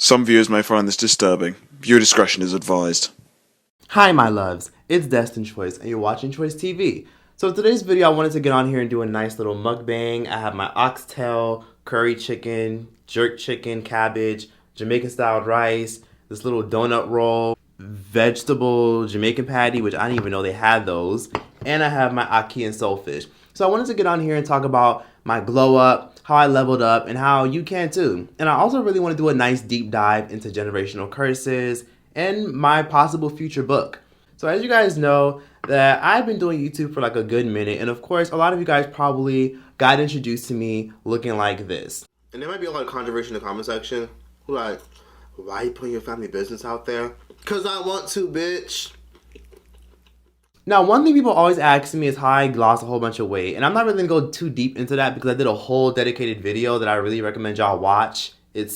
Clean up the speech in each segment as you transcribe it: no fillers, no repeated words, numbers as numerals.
Some viewers may find this disturbing. Viewer discretion is advised. Hi my loves, it's Destin Choice and you're watching Choice TV. So in today's video I wanted to get on here and do a nice little mukbang. I have my oxtail, curry chicken, jerk chicken, cabbage, Jamaican styled rice, this little donut roll, vegetable Jamaican patty, which I didn't even know they had those, and I have my ackee and soulfish. So I wanted to get on here and talk about my glow up, how I leveled up, and how you can too. And I also really want to do a nice deep dive into generational curses and my possible future book. So as you guys know, that I've been doing YouTube for like a good minute, and of course a lot of you guys probably got introduced to me looking like this. And there might be a lot of controversy in the comment section. Like, why are you putting your family business out there? Cause I want to, bitch. Now, one thing people always ask me is how I lost a whole bunch of weight. And I'm not really going to go too deep into that because I did a whole dedicated video that I really recommend y'all watch. It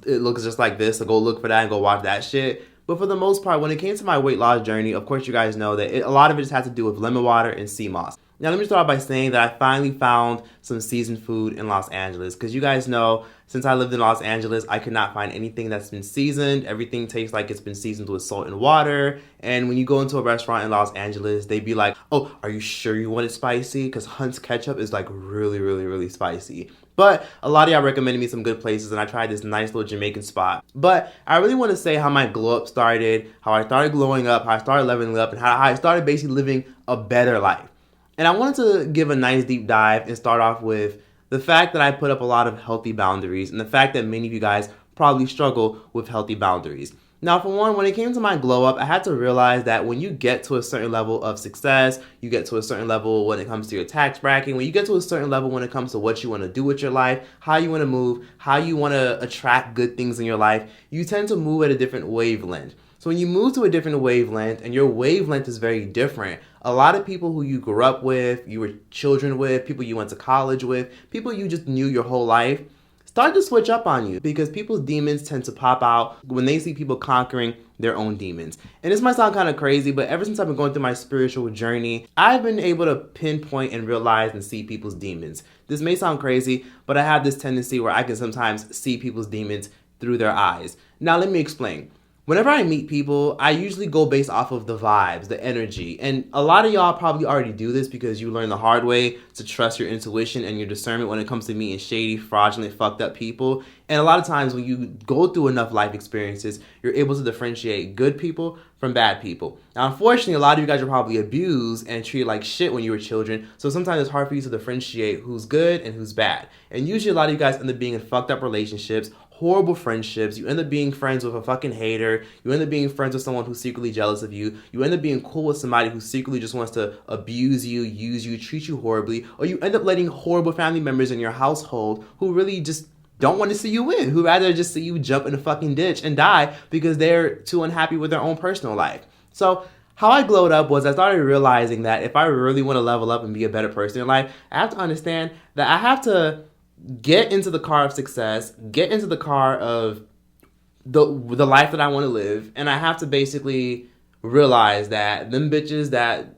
looks just like this, so go look for that and go watch that shit. But for the most part, when it came to my weight loss journey, of course you guys know that a lot of it just has to do with lemon water and sea moss. Now, let me start by saying that I finally found some seasoned food in Los Angeles. Because you guys know, since I lived in Los Angeles, I could not find anything that's been seasoned. Everything tastes like it's been seasoned with salt and water. And when you go into a restaurant in Los Angeles, they'd be like, oh, are you sure you want it spicy? Because Hunt's ketchup is like really, really, really spicy. But a lot of y'all recommended me some good places, and I tried this nice little Jamaican spot. But I really want to say how my glow up started, how I started glowing up, how I started leveling up, and how I started basically living a better life. And I wanted to give a nice deep dive and start off with the fact that I put up a lot of healthy boundaries and the fact that many of you guys probably struggle with healthy boundaries. Now, for one, when it came to my glow up, I had to realize that when you get to a certain level of success, you get to a certain level when it comes to your tax bracket, when you get to a certain level when it comes to what you want to do with your life, how you want to move, how you want to attract good things in your life, you tend to move at a different wavelength. So when you move to a different wavelength and your wavelength is very different, a lot of people who you grew up with, you were children with, people you went to college with, people you just knew your whole life, start to switch up on you because people's demons tend to pop out when they see people conquering their own demons. And this might sound kind of crazy, but ever since I've been going through my spiritual journey, I've been able to pinpoint and realize and see people's demons. This may sound crazy, but I have this tendency where I can sometimes see people's demons through their eyes. Now, let me explain. Whenever I meet people, I usually go based off of the vibes, the energy. And a lot of y'all probably already do this because you learn the hard way to trust your intuition and your discernment when it comes to meeting shady, fraudulent, fucked up people. And a lot of times when you go through enough life experiences, you're able to differentiate good people from bad people. Now, unfortunately, a lot of you guys are probably abused and treated like shit when you were children. So sometimes it's hard for you to differentiate who's good and who's bad. And usually a lot of you guys end up being in fucked up relationships, horrible friendships. You end up being friends with a fucking hater. You end up being friends with someone who's secretly jealous of you. You end up being cool with somebody who secretly just wants to abuse you, use you, treat you horribly. Or you end up letting horrible family members in your household who really just don't want to see you win, who rather just see you jump in a fucking ditch and die because they're too unhappy with their own personal life. So how I glowed up was I started realizing that if I really want to level up and be a better person in life, I have to understand that I have to get into the car of success, get into the car of the life that I want to live, and I have to basically realize that them bitches that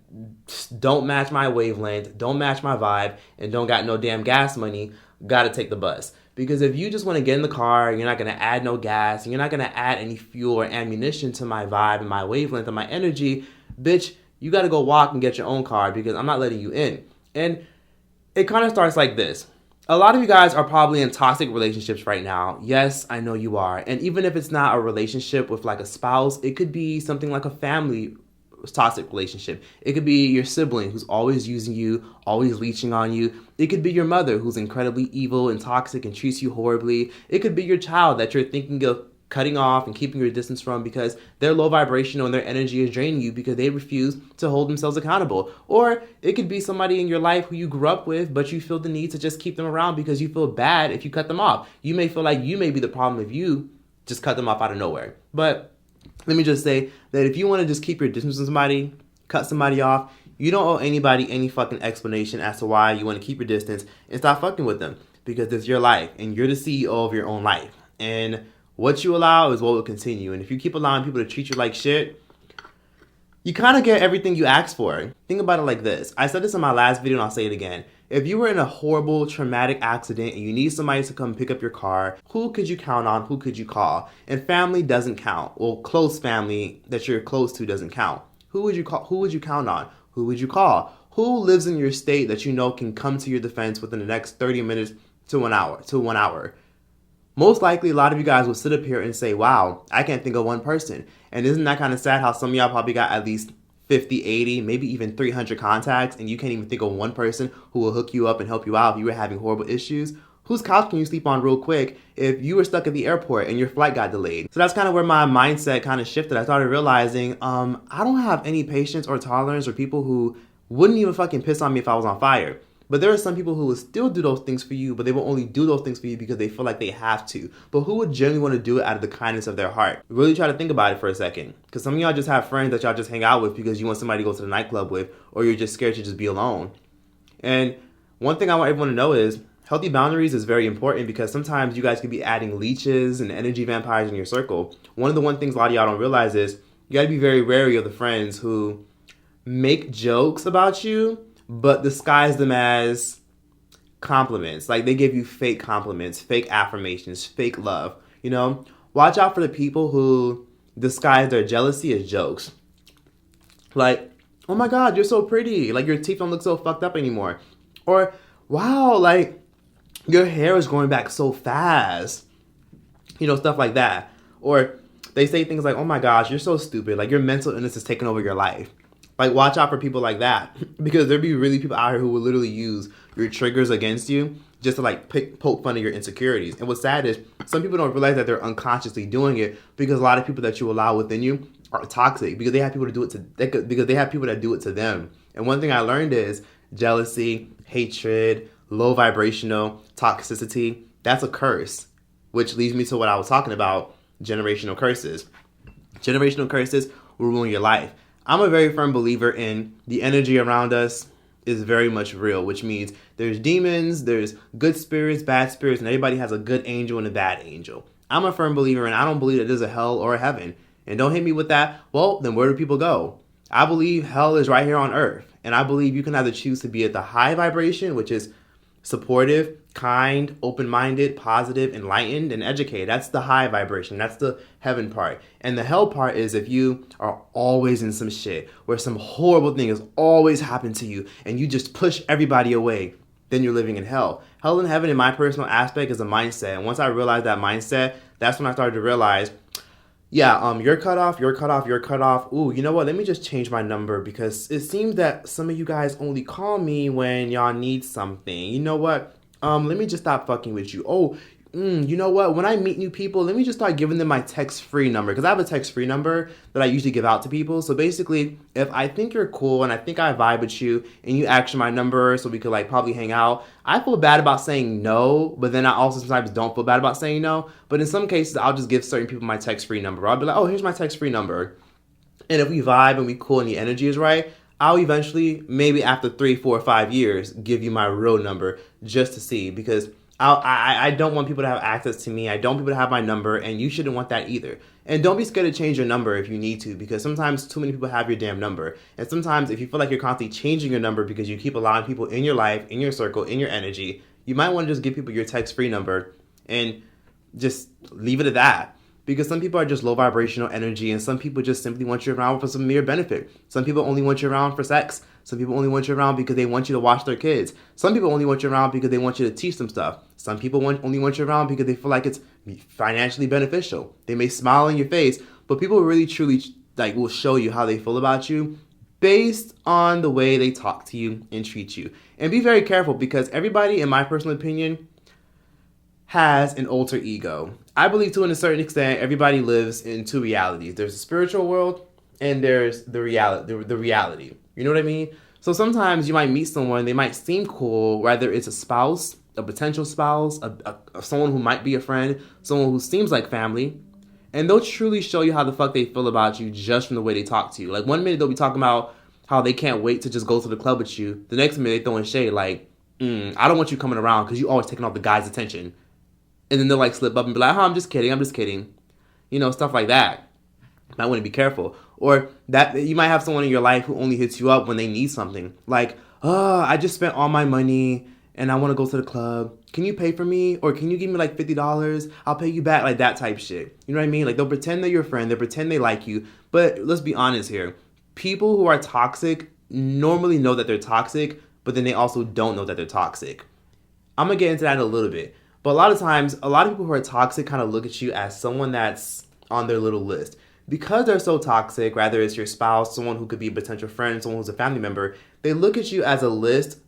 don't match my wavelength, don't match my vibe, and don't got no damn gas money, gotta take the bus. Because if you just want to get in the car, you're not going to add no gas, and you're not going to add any fuel or ammunition to my vibe and my wavelength and my energy, bitch, you got to go walk and get your own car because I'm not letting you in. And it kind of starts like this. A lot of you guys are probably in toxic relationships right now. Yes, I know you are. And even if it's not a relationship with like a spouse, it could be something like a family toxic relationship. It could be your sibling who's always using you, always leeching on you. It could be your mother who's incredibly evil and toxic and treats you horribly. It could be your child that you're thinking of cutting off and keeping your distance from because they're low vibrational and their energy is draining you because they refuse to hold themselves accountable. Or it could be somebody in your life who you grew up with, but you feel the need to just keep them around because you feel bad if you cut them off. You may feel like you may be the problem if you just cut them off out of nowhere. But let me just say that if you want to just keep your distance with somebody, cut somebody off, you don't owe anybody any fucking explanation as to why you want to keep your distance and stop fucking with them because it's your life and you're the CEO of your own life. And what you allow is what will continue. And if you keep allowing people to treat you like shit, you kind of get everything you ask for. Think about it like this. I said this in my last video and I'll say it again. If you were in a horrible, traumatic accident and you need somebody to come pick up your car, who could you count on? Who could you call? And family doesn't count. Well, close family that you're close to doesn't count. Who would you call? Who would you count on? Who would you call? Who lives in your state that you know can come to your defense within the next 30 minutes to 1 hour? Most likely, a lot of you guys will sit up here and say, wow, I can't think of one person. And isn't that kind of sad how some of y'all probably got at least 50, 80, maybe even 300 contacts, and you can't even think of one person who will hook you up and help you out if you were having horrible issues? Whose couch can you sleep on real quick if you were stuck at the airport and your flight got delayed? So that's kind of where my mindset kind of shifted. I started realizing I don't have any patience or tolerance for people who wouldn't even fucking piss on me if I was on fire. But there are some people who will still do those things for you, but they will only do those things for you because they feel like they have to. But who would genuinely want to do it out of the kindness of their heart? Really try to think about it for a second. Because some of y'all just have friends that y'all just hang out with because you want somebody to go to the nightclub with, or you're just scared to just be alone. And one thing I want everyone to know is healthy boundaries is very important because sometimes you guys could be adding leeches and energy vampires in your circle. One of the things a lot of y'all don't realize is you got to be very wary of the friends who make jokes about you but disguise them as compliments. Like they give you fake compliments, fake affirmations, fake love. You know, watch out for the people who disguise their jealousy as jokes. Like, oh my God, you're so pretty. Like your teeth don't look so fucked up anymore. Or, wow, like your hair is growing back so fast. You know, stuff like that. Or they say things like, oh my gosh, you're so stupid. Like your mental illness is taking over your life. Like, watch out for people like that because there'd be really people out here who will literally use your triggers against you just to like poke fun of your insecurities. And what's sad is some people don't realize that they're unconsciously doing it because a lot of people that you allow within you are toxic because they have people to do it because they have people that do it to them. And one thing I learned is jealousy, hatred, low vibrational toxicity. That's a curse, which leads me to what I was talking about: generational curses. Generational curses will ruin your life. I'm a very firm believer in the energy around us is very much real, which means there's demons, there's good spirits, bad spirits, and everybody has a good angel and a bad angel. I'm a firm believer, and I don't believe that there's a hell or a heaven. And don't hit me with that, well, then where do people go? I believe hell is right here on earth. And I believe you can either choose to be at the high vibration, which is supportive, kind, open-minded, positive, enlightened, and educated. That's the high vibration. That's the heaven part. And the hell part is if you are always in some shit where some horrible thing has always happened to you and you just push everybody away, then you're living in hell. Hell and heaven in my personal aspect is a mindset. And once I realized that mindset, that's when I started to realize, yeah, you're cut off, you're cut off, you're cut off. Ooh, you know what? Let me just change my number because it seems that some of you guys only call me when y'all need something. You know what? Let me just stop fucking with you. Oh, you know what? When I meet new people, let me just start giving them my text-free number because I have a text-free number that I usually give out to people. So basically, if I think you're cool and I think I vibe with you and you ask my number so we could like probably hang out, I feel bad about saying no, but then I also sometimes don't feel bad about saying no. But in some cases, I'll just give certain people my text-free number. I'll be like, oh, here's my text-free number. And if we vibe and we cool and the energy is right, I'll eventually, maybe after 3, 4, 5 years, give you my real number just to see because I don't want people to have access to me. I don't want people to have my number, and you shouldn't want that either. And don't be scared to change your number if you need to, because sometimes too many people have your damn number. And sometimes if you feel like you're constantly changing your number because you keep allowing people in your life, in your circle, in your energy, you might want to just give people your text-free number and just leave it at that. Because some people are just low vibrational energy and some people just simply want you around for some mere benefit. Some people only want you around for sex. Some people only want you around because they want you to watch their kids. Some people only want you around because they want you to teach them stuff. Some people only want you around because they feel like it's financially beneficial. They may smile in your face, but people really truly like will show you how they feel about you based on the way they talk to you and treat you. And be very careful because everybody, in my personal opinion, has an alter ego. I believe to a certain extent, everybody lives in two realities. There's the spiritual world and there's the reality. You know what I mean? So sometimes you might meet someone, they might seem cool, whether it's a spouse, a potential spouse, someone who might be a friend, someone who seems like family, and they'll truly show you how the fuck they feel about you just from the way they talk to you. Like 1 minute they'll be talking about how they can't wait to just go to the club with you. The next minute they throw in shade like, I don't want you coming around because you always taking all the guys' attention. And then they'll like slip up and be like, I'm just kidding. You know, stuff like that. Might want to be careful. Or that you might have someone in your life who only hits you up when they need something. Like, I just spent all my money and I want to go to the club. Can you pay for me? Or can you give me like $50? I'll pay you back, like that type shit. You know what I mean? Like they'll pretend they're your friend. They'll pretend they like you. But let's be honest here. People who are toxic normally know that they're toxic, but then they also don't know that they're toxic. I'm going to get into that in a little bit. But a lot of times, a lot of people who are toxic kind of look at you as someone that's on their little list. Because they're so toxic, whether it's your spouse, someone who could be a potential friend, someone who's a family member, they look at you as a list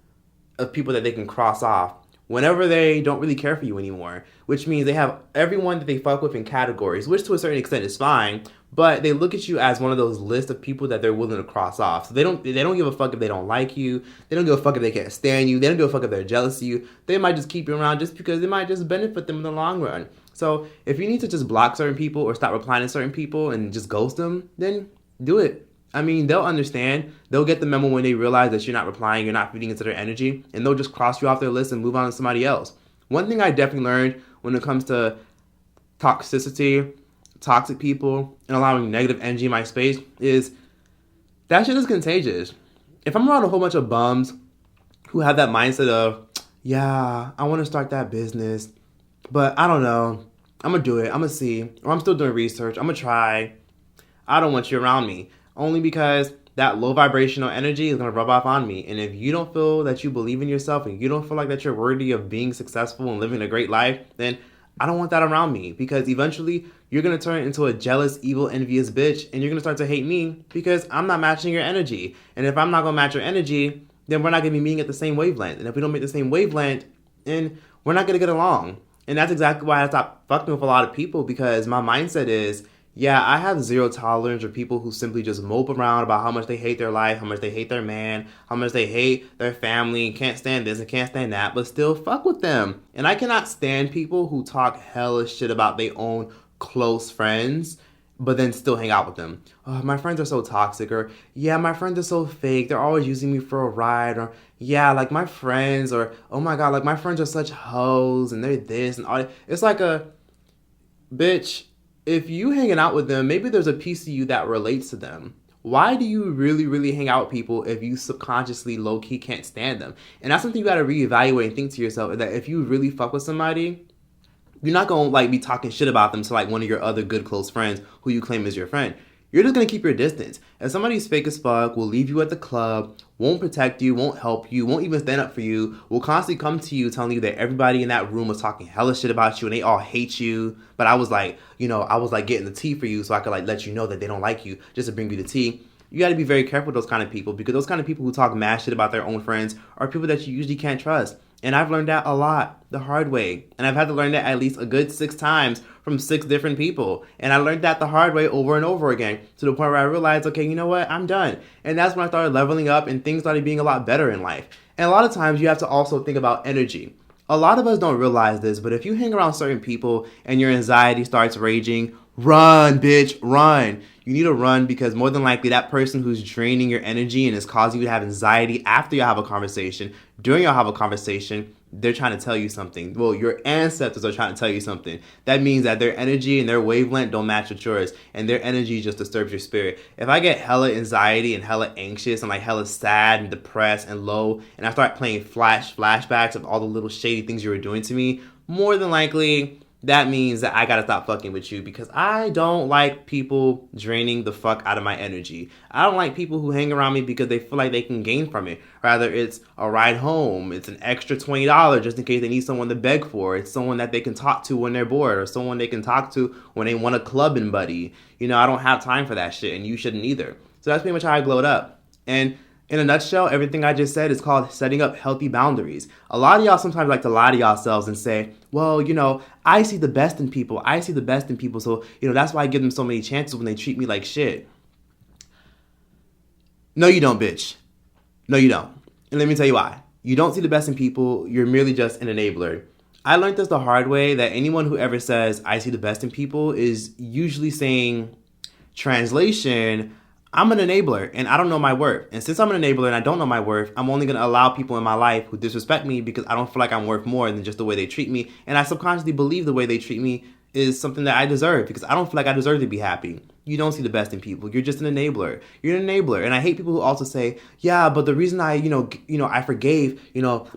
of people that they can cross off whenever they don't really care for you anymore, which means they have everyone that they fuck with in categories, which to a certain extent is fine, but they look at you as one of those lists of people that they're willing to cross off. So they don't give a fuck if they don't like you. They don't give a fuck if they can't stand you. They don't give a fuck if they're jealous of you. They might just keep you around just because it might just benefit them in the long run. So if you need to just block certain people or stop replying to certain people and just ghost them, then do it. I mean, they'll understand. They'll get the memo when they realize that you're not replying, you're not feeding into their energy, and they'll just cross you off their list and move on to somebody else. One thing I definitely learned when it comes to toxicity, toxic people, and allowing negative energy in my space is that shit is contagious. If I'm around a whole bunch of bums who have that mindset of, yeah, I want to start that business, but I don't know, I'm going to do it, I'm going to see, or I'm still doing research, I'm going to try, I don't want you around me. Only because that low vibrational energy is going to rub off on me. And if you don't feel that you believe in yourself and you don't feel like that you're worthy of being successful and living a great life, then I don't want that around me. Because eventually you're going to turn into a jealous, evil, envious bitch. And you're going to start to hate me because I'm not matching your energy. And if I'm not going to match your energy, then we're not going to be meeting at the same wavelength. And if we don't make the same wavelength, then we're not going to get along. And that's exactly why I stopped fucking with a lot of people, because my mindset is, yeah, I have zero tolerance for people who simply just mope around about how much they hate their life, how much they hate their man, how much they hate their family, can't stand this and can't stand that, but still fuck with them. And I cannot stand people who talk hellish shit about their own close friends, but then still hang out with them. Oh, my friends are so toxic, or yeah, my friends are so fake, they're always using me for a ride, or yeah, like my friends, or oh my god, like my friends are such hoes, and they're this and all that. It's like a, bitch, if you hanging out with them, maybe there's a piece of you that relates to them. Why do you really, really hang out with people if you subconsciously, low-key can't stand them? And that's something you gotta reevaluate and think to yourself, that if you really fuck with somebody, you're not gonna like be talking shit about them to like one of your other good close friends who you claim is your friend. You're just gonna keep your distance. If somebody's fake as fuck, will leave you at the club, won't protect you, won't help you, won't even stand up for you, will constantly come to you telling you that everybody in that room was talking hella shit about you and they all hate you. But I was like, getting the tea for you so I could like let you know that they don't like you, just to bring you the tea. You gotta be very careful with those kind of people, because those kind of people who talk mad shit about their own friends are people that you usually can't trust. And I've learned that a lot the hard way. And I've had to learn that at least a good 6 times from 6 different people. And I learned that the hard way over and over again, to the point where I realized, okay, you know what? I'm done. And that's when I started leveling up and things started being a lot better in life. And a lot of times you have to also think about energy. A lot of us don't realize this, but if you hang around certain people and your anxiety starts raging, run, bitch, run. You need to run, because more than likely that person who's draining your energy and is causing you to have anxiety after you have a conversation, during you have a conversation, they're trying to tell you something. Well, your ancestors are trying to tell you something. That means that their energy and their wavelength don't match with yours, and their energy just disturbs your spirit. If I get hella anxiety and hella anxious and like hella sad and depressed and low, and I start playing flashbacks of all the little shady things you were doing to me, more than likely that means that I gotta stop fucking with you, because I don't like people draining the fuck out of my energy. I don't like people who hang around me because they feel like they can gain from it. Rather, it's a ride home, it's an extra $20 just in case they need someone to beg for. It's someone that they can talk to when they're bored, or someone they can talk to when they want a clubbing buddy. I don't have time for that shit, and you shouldn't either. So that's pretty much how I glowed up. And in a nutshell, everything I just said is called setting up healthy boundaries. A lot of y'all sometimes like to lie to yourselves and say, well, I see the best in people. I see the best in people. So, that's why I give them so many chances when they treat me like shit. No, you don't, bitch. No, you don't. And let me tell you why. You don't see the best in people. You're merely just an enabler. I learned this the hard way, that anyone who ever says, I see the best in people, is usually saying, translation, I'm an enabler and I don't know my worth. And since I'm an enabler and I don't know my worth, I'm only going to allow people in my life who disrespect me because I don't feel like I'm worth more than just the way they treat me. And I subconsciously believe the way they treat me is something that I deserve, because I don't feel like I deserve to be happy. you don't see the best in people. You're just an enabler. You're an enabler. And I hate people who also say, yeah, but the reason I, I forgave,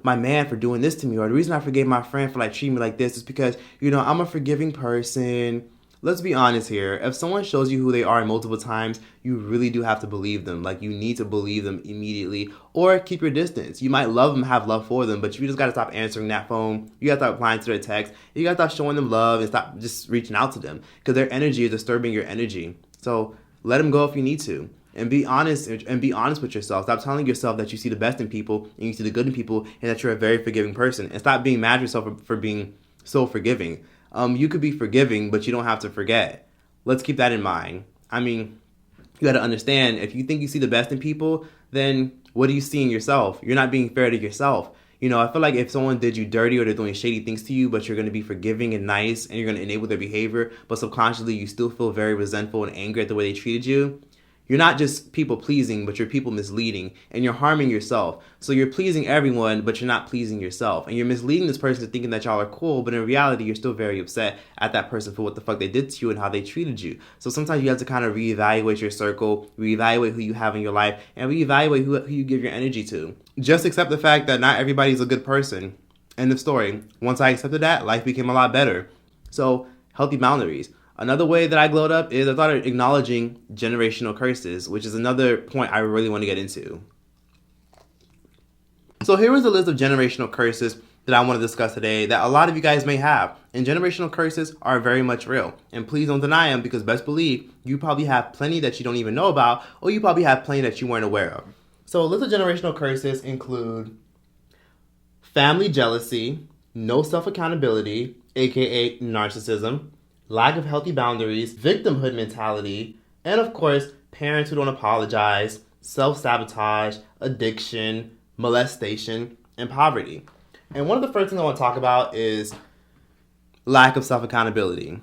my man for doing this to me, or the reason I forgave my friend for like treating me like this is because, I'm a forgiving person. Let's be honest here. If someone shows you who they are multiple times, you really do have to believe them. Like, you need to believe them immediately, or keep your distance. You might love them, have love for them, but you just got to stop answering that phone. You got to stop replying to their text. You got to stop showing them love and stop just reaching out to them, because their energy is disturbing your energy. So let them go if you need to. And be honest with yourself. Stop telling yourself that you see the best in people and you see the good in people and that you're a very forgiving person. And stop being mad at yourself for being so forgiving. You could be forgiving, but you don't have to forget. Let's keep that in mind. I mean, you got to understand, if you think you see the best in people, then what do you see in yourself? You're not being fair to yourself. I feel like if someone did you dirty or they're doing shady things to you, but you're going to be forgiving and nice and you're going to enable their behavior, but subconsciously you still feel very resentful and angry at the way they treated you, you're not just people pleasing, but you're people misleading, and you're harming yourself. So you're pleasing everyone, but you're not pleasing yourself. And you're misleading this person to thinking that y'all are cool, but in reality, you're still very upset at that person for what the fuck they did to you and how they treated you. So sometimes you have to kind of reevaluate your circle, reevaluate who you have in your life, and reevaluate who you give your energy to. Just accept the fact that not everybody's a good person. End of story. Once I accepted that, life became a lot better. So, healthy boundaries. Another way that I glowed up is I started acknowledging generational curses, which is another point I really want to get into. So here is a list of generational curses that I want to discuss today that a lot of you guys may have. And generational curses are very much real. And please don't deny them, because best believe you probably have plenty that you don't even know about, or you probably have plenty that you weren't aware of. So a list of generational curses include family jealousy, no self-accountability, aka narcissism, lack of healthy boundaries, victimhood mentality, and of course, parents who don't apologize, self-sabotage, addiction, molestation, and poverty. And one of the first things I want to talk about is lack of self-accountability,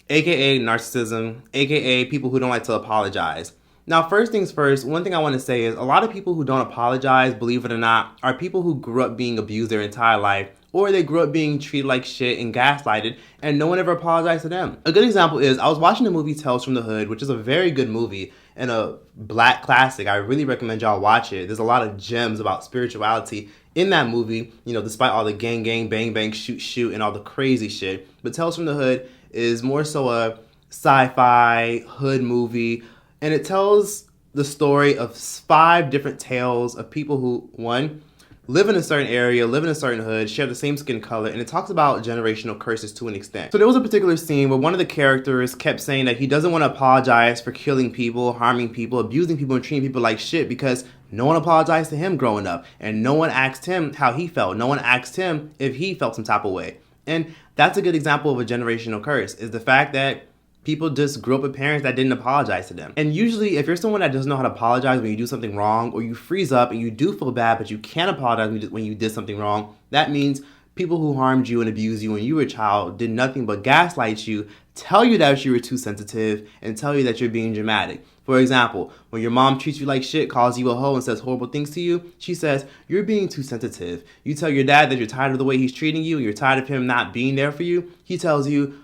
aka narcissism, aka people who don't like to apologize. Now, first things first, one thing I want to say is a lot of people who don't apologize, believe it or not, are people who grew up being abused their entire life, or they grew up being treated like shit and gaslighted, and no one ever apologized to them. A good example is, I was watching the movie Tales from the Hood, which is a very good movie and a black classic. I really recommend y'all watch it. There's a lot of gems about spirituality in that movie, despite all the gang, bang, bang, shoot, and all the crazy shit. But Tales from the Hood is more so a sci-fi hood movie, and it tells the story of 5 different tales of people who, one, live in a certain area, live in a certain hood, share the same skin color, and it talks about generational curses to an extent. So there was a particular scene where one of the characters kept saying that he doesn't want to apologize for killing people, harming people, abusing people, and treating people like shit because no one apologized to him growing up, and no one asked him how he felt. No one asked him if he felt some type of way. And that's a good example of a generational curse, is the fact that people just grew up with parents that didn't apologize to them. And usually, if you're someone that doesn't know how to apologize when you do something wrong, or you freeze up and you do feel bad, but you can't apologize when you did something wrong, that means people who harmed you and abused you when you were a child did nothing but gaslight you, tell you that you were too sensitive, and tell you that you're being dramatic. For example, when your mom treats you like shit, calls you a hoe, and says horrible things to you, she says, you're being too sensitive. You tell your dad that you're tired of the way he's treating you, and you're tired of him not being there for you. He tells you,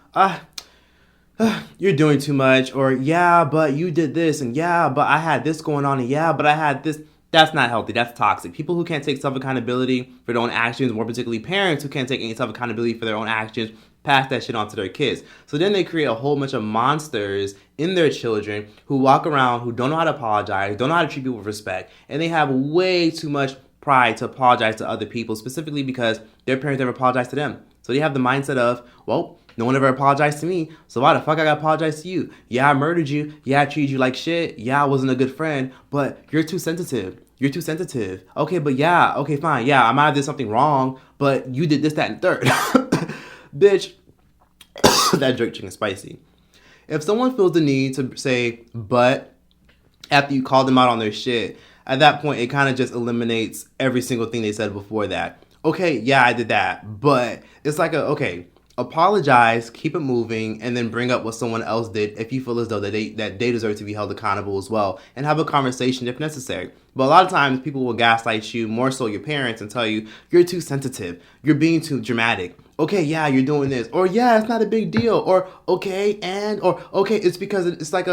you're doing too much, or yeah, but you did this, and yeah, but I had this going on, and yeah, but I had this. That's not healthy. That's toxic. People who can't take self-accountability for their own actions, more particularly parents who can't take any self-accountability for their own actions, pass that shit on to their kids. So then they create a whole bunch of monsters in their children who walk around, who don't know how to apologize, don't know how to treat people with respect, and they have way too much pride to apologize to other people, specifically because their parents never apologized to them. So they have the mindset of, well, no one ever apologized to me, so why the fuck I gotta apologize to you? Yeah, I murdered you. Yeah, I treated you like shit. Yeah, I wasn't a good friend, but you're too sensitive. You're too sensitive. Okay, but yeah, okay, fine. Yeah, I might have did something wrong, but you did this, that, and third. Bitch, that jerk chicken is spicy. If someone feels the need to say, but, after you call them out on their shit, at that point, it kind of just eliminates every single thing they said before that. Okay, yeah, I did that, but it's like okay, apologize, keep it moving, and then bring up what someone else did if you feel as though that they deserve to be held accountable as well, and have a conversation if necessary. But a lot of times people will gaslight you, more so your parents, and tell you, you're too sensitive, you're being too dramatic. Okay, yeah, you're doing this, or yeah, it's not a big deal, or okay, or okay, it's because it's like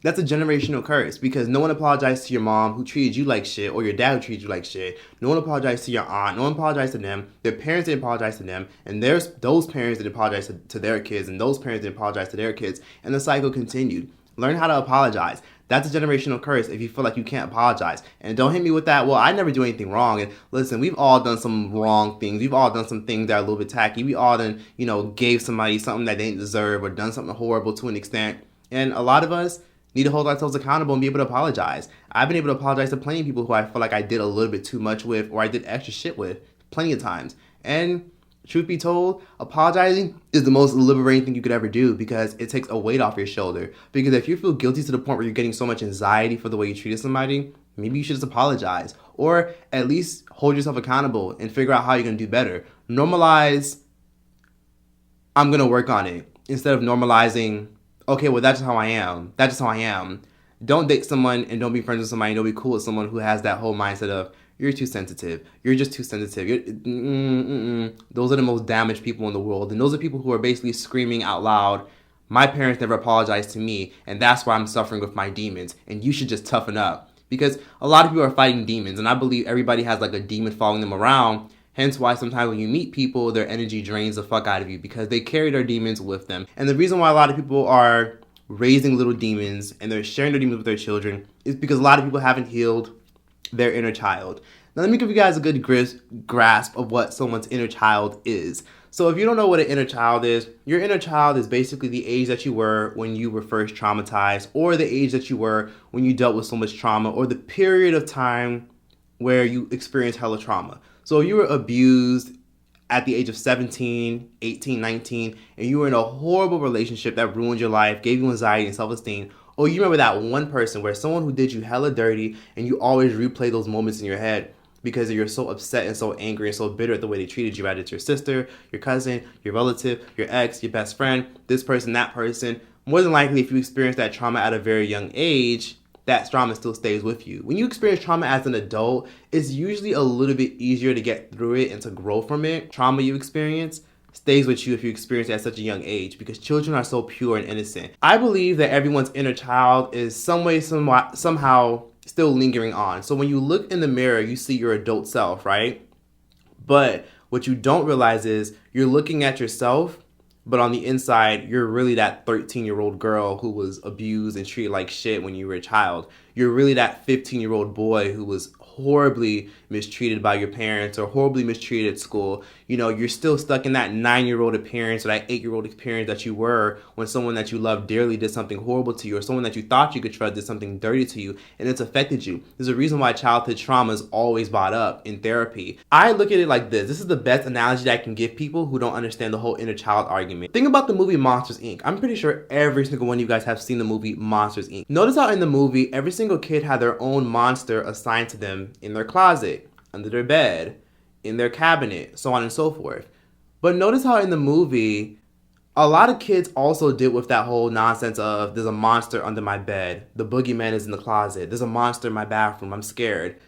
That's a generational curse because no one apologized to your mom who treated you like shit or your dad who treated you like shit. No one apologized to your aunt. No one apologized to them. Their parents didn't apologize to them. And those parents didn't apologize to their kids. And those parents didn't apologize to their kids. And the cycle continued. Learn how to apologize. That's a generational curse if you feel like you can't apologize. And don't hit me with that, well, I never do anything wrong. And listen, we've all done some wrong things. We've all done some things that are a little bit tacky. We all done, gave somebody something that they didn't deserve or done something horrible to an extent. And a lot of us need to hold ourselves accountable and be able to apologize. I've been able to apologize to plenty of people who I feel like I did a little bit too much with or I did extra shit with plenty of times. And truth be told, apologizing is the most liberating thing you could ever do because it takes a weight off your shoulder. Because if you feel guilty to the point where you're getting so much anxiety for the way you treated somebody, maybe you should just apologize. Or at least hold yourself accountable and figure out how you're going to do better. Normalize, I'm going to work on it. Instead of normalizing, okay, well, that's just how I am. That's just how I am. Don't date someone and don't be friends with somebody and don't be cool with someone who has that whole mindset of, you're too sensitive. You're just too sensitive. Those are the most damaged people in the world. And those are people who are basically screaming out loud, my parents never apologized to me, and that's why I'm suffering with my demons, and you should just toughen up. Because a lot of people are fighting demons, and I believe everybody has like a demon following them around. Hence why sometimes when you meet people, their energy drains the fuck out of you because they carry their demons with them. And the reason why a lot of people are raising little demons and they're sharing their demons with their children is because a lot of people haven't healed their inner child. Now let me give you guys a good grasp of what someone's inner child is. So if you don't know what an inner child is, your inner child is basically the age that you were when you were first traumatized, or the age that you were when you dealt with so much trauma, or the period of time where you experienced hella trauma. So if you were abused at the age of 17, 18, 19, and you were in a horrible relationship that ruined your life, gave you anxiety and self-esteem, or you remember that one person where someone who did you hella dirty and you always replay those moments in your head because you're so upset and so angry and so bitter at the way they treated you, whether it's your sister, your cousin, your relative, your ex, your best friend, this person, that person. More than likely, if you experience that trauma at a very young age, that trauma still stays with you. When you experience trauma as an adult, it's usually a little bit easier to get through it and to grow from it. Trauma you experience stays with you if you experience it at such a young age because children are so pure and innocent. I believe that everyone's inner child is somehow still lingering on. So when you look in the mirror, you see your adult self, right? But what you don't realize is you're looking at yourself, but on the inside, you're really that 13-year-old girl who was abused and treated like shit when you were a child. You're really that 15-year-old boy who was horribly mistreated by your parents or horribly mistreated at school. You're still stuck in that 9-year-old appearance or that 8-year-old experience that you were when someone that you loved dearly did something horrible to you, or someone that you thought you could trust did something dirty to you, and it's affected you. There's a reason why childhood trauma is always brought up in therapy. I look at it like this. This is the best analogy that I can give people who don't understand the whole inner child argument. Think about the movie Monsters, Inc. I'm pretty sure every single one of you guys have seen the movie Monsters, Inc. Notice how in the movie, every single kid had their own monster assigned to them in their closet, under their bed, in their cabinet, so on and so forth. But notice how in the movie, a lot of kids also deal with that whole nonsense of there's a monster under my bed, the boogeyman is in the closet, there's a monster in my bathroom, I'm scared.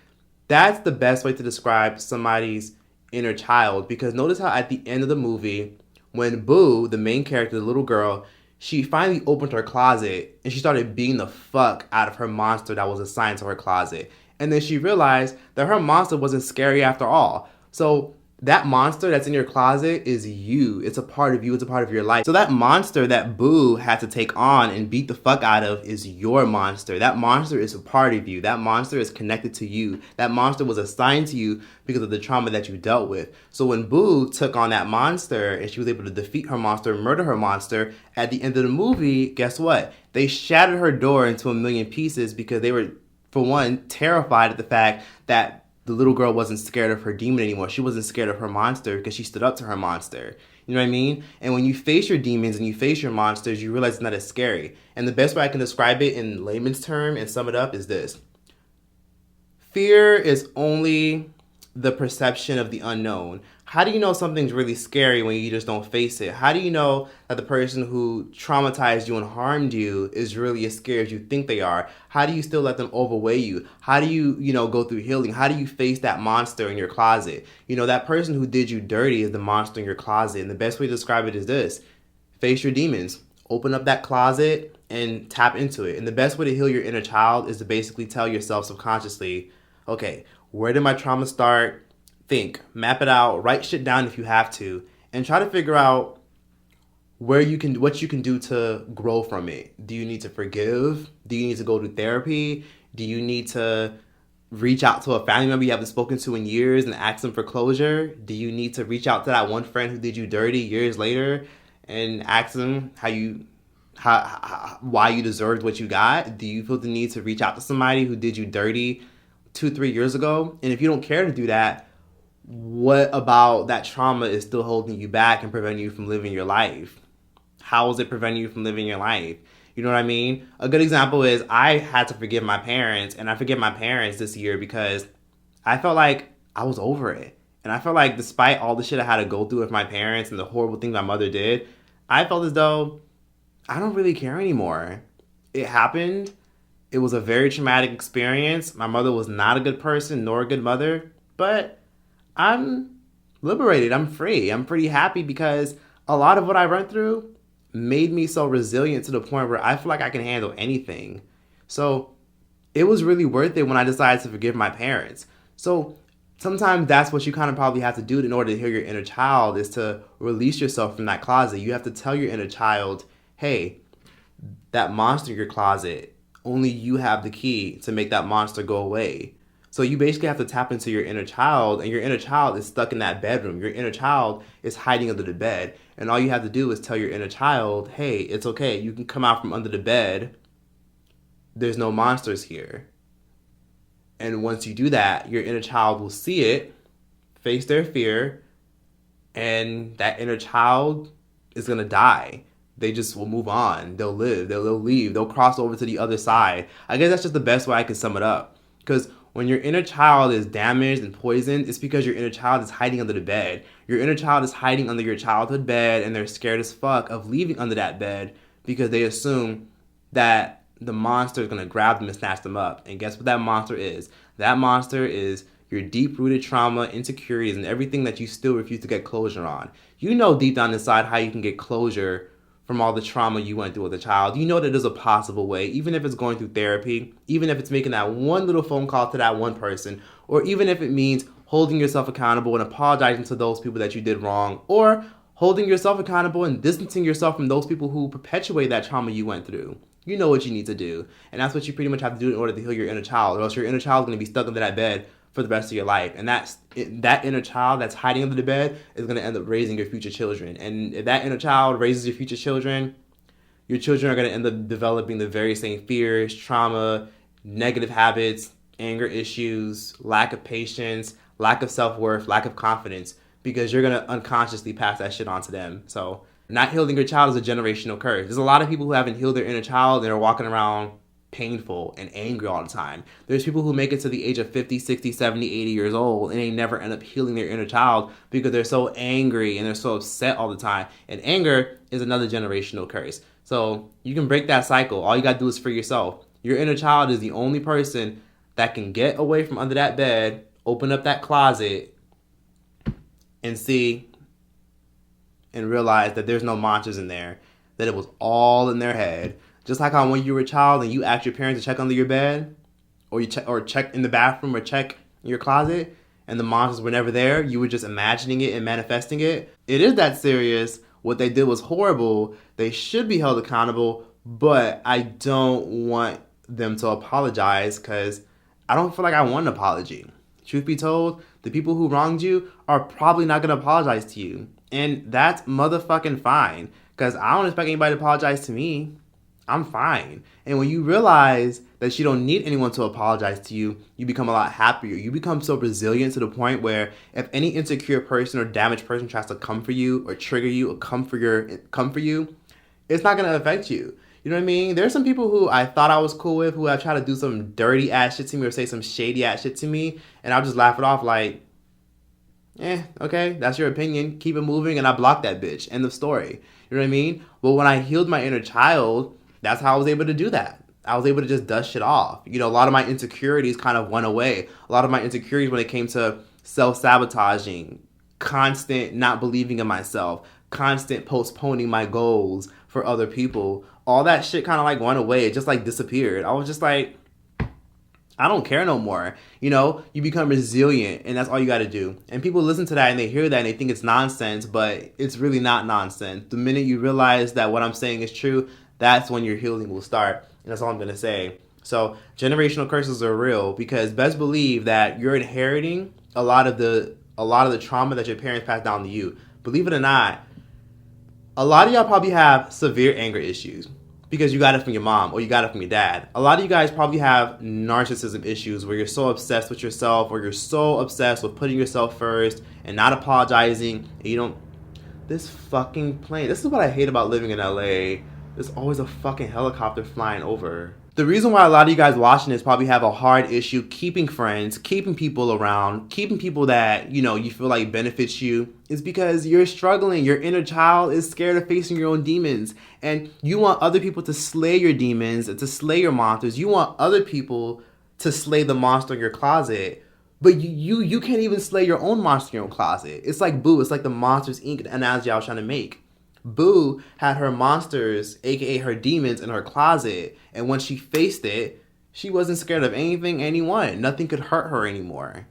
That's the best way to describe somebody's inner child, because notice how at the end of the movie, when Boo, the main character, the little girl, she finally opened her closet and she started beating the fuck out of her monster that was assigned to her closet. And then she realized that her monster wasn't scary after all. So that monster that's in your closet is you. It's a part of you. It's a part of your life. So that monster that Boo had to take on and beat the fuck out of is your monster. That monster is a part of you. That monster is connected to you. That monster was assigned to you because of the trauma that you dealt with. So when Boo took on that monster and she was able to defeat her monster, murder her monster, at the end of the movie, guess what? They shattered her door into a million pieces because they were, for one, terrified at the fact that the little girl wasn't scared of her demon anymore. She wasn't scared of her monster because she stood up to her monster. You know what I mean? And when you face your demons and you face your monsters, you realize it's not as scary. And the best way I can describe it in layman's term and sum it up is this. Fear is only the perception of the unknown. How do you know something's really scary when you just don't face it? How do you know that the person who traumatized you and harmed you is really as scared as you think they are? How do you still let them overweigh you? How do you, go through healing? How do you face that monster in your closet? That person who did you dirty is the monster in your closet. And the best way to describe it is this. Face your demons. Open up that closet and tap into it. And the best way to heal your inner child is to basically tell yourself subconsciously, okay, where did my trauma start? Think, map it out, write shit down if you have to, and try to figure out what you can do to grow from it. Do you need to forgive? Do you need to go to therapy? Do you need to reach out to a family member you haven't spoken to in years and ask them for closure? Do you need to reach out to that one friend who did you dirty years later and ask them why you deserved what you got? Do you feel the need to reach out to somebody who did you dirty 2-3 years ago? And if you don't care to do that, what about that trauma is still holding you back and preventing you from living your life? How is it preventing you from living your life? You know what I mean? A good example is I had to forgive my parents, and I forgive my parents this year because I felt like I was over it. And I felt like despite all the shit I had to go through with my parents and the horrible things my mother did, I felt as though I don't really care anymore. It happened. It was a very traumatic experience. My mother was not a good person nor a good mother, but I'm liberated. I'm free. I'm pretty happy because a lot of what I went through made me so resilient to the point where I feel like I can handle anything. So it was really worth it when I decided to forgive my parents. So sometimes that's what you kind of probably have to do in order to heal your inner child, is to release yourself from that closet. You have to tell your inner child, hey, that monster in your closet, only you have the key to make that monster go away. So you basically have to tap into your inner child, and your inner child is stuck in that bedroom. Your inner child is hiding under the bed. And all you have to do is tell your inner child, hey, it's okay. You can come out from under the bed. There's no monsters here. And once you do that, your inner child will see it, face their fear, and that inner child is going to die. They just will move on. They'll live. They'll leave. They'll cross over to the other side. I guess that's just the best way I can sum it up. Because when your inner child is damaged and poisoned, it's because your inner child is hiding under the bed. Your inner child is hiding under your childhood bed, and they're scared as fuck of leaving under that bed because they assume that the monster is going to grab them and snatch them up. And guess what that monster is? That monster is your deep-rooted trauma, insecurities, and everything that you still refuse to get closure on. You know deep down inside how you can get closure from all the trauma you went through as a child. You know that there's a possible way, even if it's going through therapy, even if it's making that one little phone call to that one person, or even if it means holding yourself accountable and apologizing to those people that you did wrong, or holding yourself accountable and distancing yourself from those people who perpetuate that trauma you went through. You know what you need to do. And that's what you pretty much have to do in order to heal your inner child, or else your inner child is going to be stuck under that bed for the rest of your life. And that inner child that's hiding under the bed is going to end up raising your future children. And if that inner child raises your future children, your children are going to end up developing the very same fears, trauma, negative habits, anger issues, lack of patience, lack of self-worth, lack of confidence, because you're going to unconsciously pass that shit on to them. So not healing your child is a generational curse. There's a lot of people who haven't healed their inner child and are walking around painful and angry all the time. There's people who make it to the age of 50, 60, 70, 80 years old and they never end up healing their inner child because they're so angry and they're so upset all the time. And anger is another generational curse. So you can break that cycle. All you got to do is free yourself. Your inner child is the only person that can get away from under that bed, open up that closet, and see and realize that there's no monsters in there, that it was all in their head. Just like how when you were a child and you asked your parents to check under your bed, or check in the bathroom, or check in your closet, and the monsters were never there, you were just imagining it and manifesting it. It is that serious. What they did was horrible. They should be held accountable, but I don't want them to apologize because I don't feel like I want an apology. Truth be told, the people who wronged you are probably not going to apologize to you. And that's motherfucking fine, because I don't expect anybody to apologize to me. I'm fine. And when you realize that you don't need anyone to apologize to you, you become a lot happier. You become so resilient to the point where if any insecure person or damaged person tries to come for you or trigger you or come for you, it's not going to affect you. You know what I mean? There's some people who I thought I was cool with who have tried to do some dirty ass shit to me or say some shady ass shit to me, and I'll just laugh it off like, okay, that's your opinion. Keep it moving, and I blocked that bitch. End of story. You know what I mean? But when I healed my inner child, that's how I was able to do that. I was able to just dust shit off. You know, a lot of my insecurities kind of went away. A lot of my insecurities when it came to self-sabotaging, constant not believing in myself, constant postponing my goals for other people, all that shit kind of like went away. It just like disappeared. I was just like, I don't care no more. You know, you become resilient, and that's all you got to do. And people listen to that and they hear that and they think it's nonsense, but it's really not nonsense. The minute you realize that what I'm saying is true, that's when your healing will start. And that's all I'm going to say. So generational curses are real, because best believe that you're inheriting a lot of the trauma that your parents passed down to you. Believe it or not, a lot of y'all probably have severe anger issues because you got it from your mom or you got it from your dad. A lot of you guys probably have narcissism issues where you're so obsessed with yourself, or you're so obsessed with putting yourself first and not apologizing. And you don't... This fucking plane. This is what I hate about living in LA. There's always a fucking helicopter flying over. The reason why a lot of you guys watching this probably have a hard issue keeping friends, keeping people around, keeping people that, you know, you feel like benefits you, is because you're struggling. Your inner child is scared of facing your own demons. And you want other people to slay your demons, to slay your monsters. You want other people to slay the monster in your closet. But you can't even slay your own monster in your own closet. It's like Boo. It's like the Monsters, Inc. analogy I was trying to make. Boo had her monsters, aka her demons, in her closet, and when she faced it, she wasn't scared of anything, anyone. Nothing could hurt her anymore.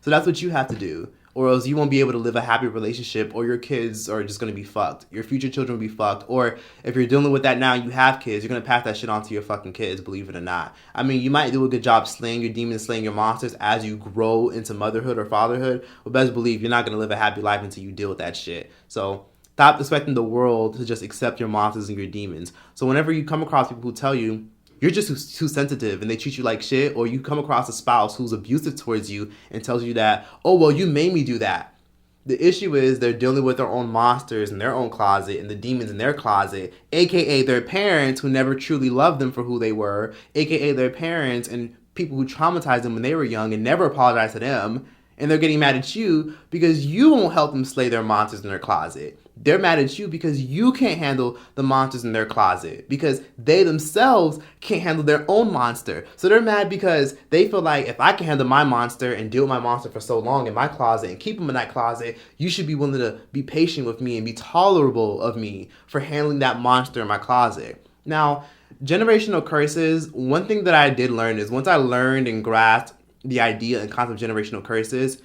So that's what you have to do, or else you won't be able to live a happy relationship, or your kids are just going to be fucked. Your future children will be fucked. Or if you're dealing with that now and you have kids, you're going to pass that shit on to your fucking kids, believe it or not. I mean, you might do a good job slaying your demons, slaying your monsters as you grow into motherhood or fatherhood, but best believe you're not going to live a happy life until you deal with that shit. So stop expecting the world to just accept your monsters and your demons. So whenever you come across people who tell you you're just too sensitive and they treat you like shit, or you come across a spouse who's abusive towards you and tells you that, oh, well, you made me do that. The issue is they're dealing with their own monsters in their own closet and the demons in their closet, aka their parents who never truly loved them for who they were, aka their parents and people who traumatized them when they were young and never apologized to them. And they're getting mad at you because you won't help them slay their monsters in their closet. They're mad at you because you can't handle the monsters in their closet, because they themselves can't handle their own monster. So they're mad because they feel like, if I can handle my monster and deal with my monster for so long in my closet and keep them in that closet, you should be willing to be patient with me and be tolerable of me for handling that monster in my closet. Now, generational curses, one thing that I did learn is once I learned and grasped the idea and concept of generational curses,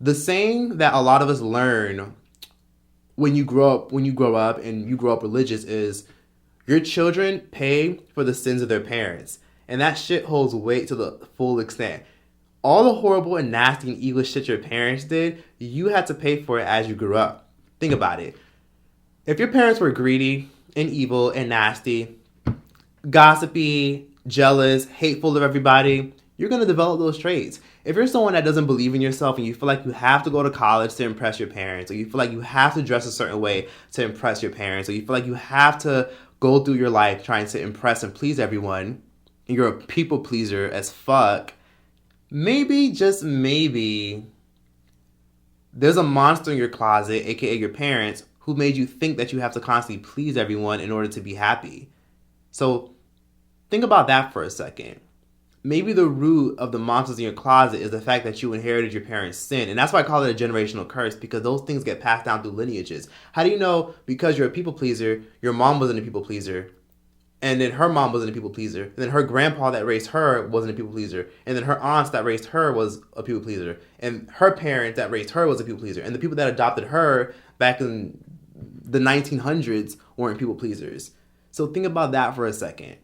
the saying that a lot of us learn when you grow up and you grow up religious is, your children pay for the sins of their parents. And that shit holds weight to the full extent. All the horrible and nasty and evil shit your parents did, you had to pay for it as you grew up. Think about it. If your parents were greedy and evil and nasty, gossipy, jealous, hateful of everybody, you're going to develop those traits. If you're someone that doesn't believe in yourself and you feel like you have to go to college to impress your parents, or you feel like you have to dress a certain way to impress your parents, or you feel like you have to go through your life trying to impress and please everyone, and you're a people pleaser as fuck, maybe, just maybe, there's a monster in your closet, aka your parents, who made you think that you have to constantly please everyone in order to be happy. So think about that for a second. Maybe the root of the monsters in your closet is the fact that you inherited your parents' sin. And that's why I call it a generational curse, because those things get passed down through lineages. How do you know because you're a people pleaser, your mom wasn't a people pleaser, and then her mom wasn't a people pleaser, and then her grandpa that raised her wasn't a people pleaser, and then her aunts that raised her was a people pleaser, and her parent that raised her was a people pleaser, and the people that adopted her back in the 1900s weren't people pleasers. So think about that for a second.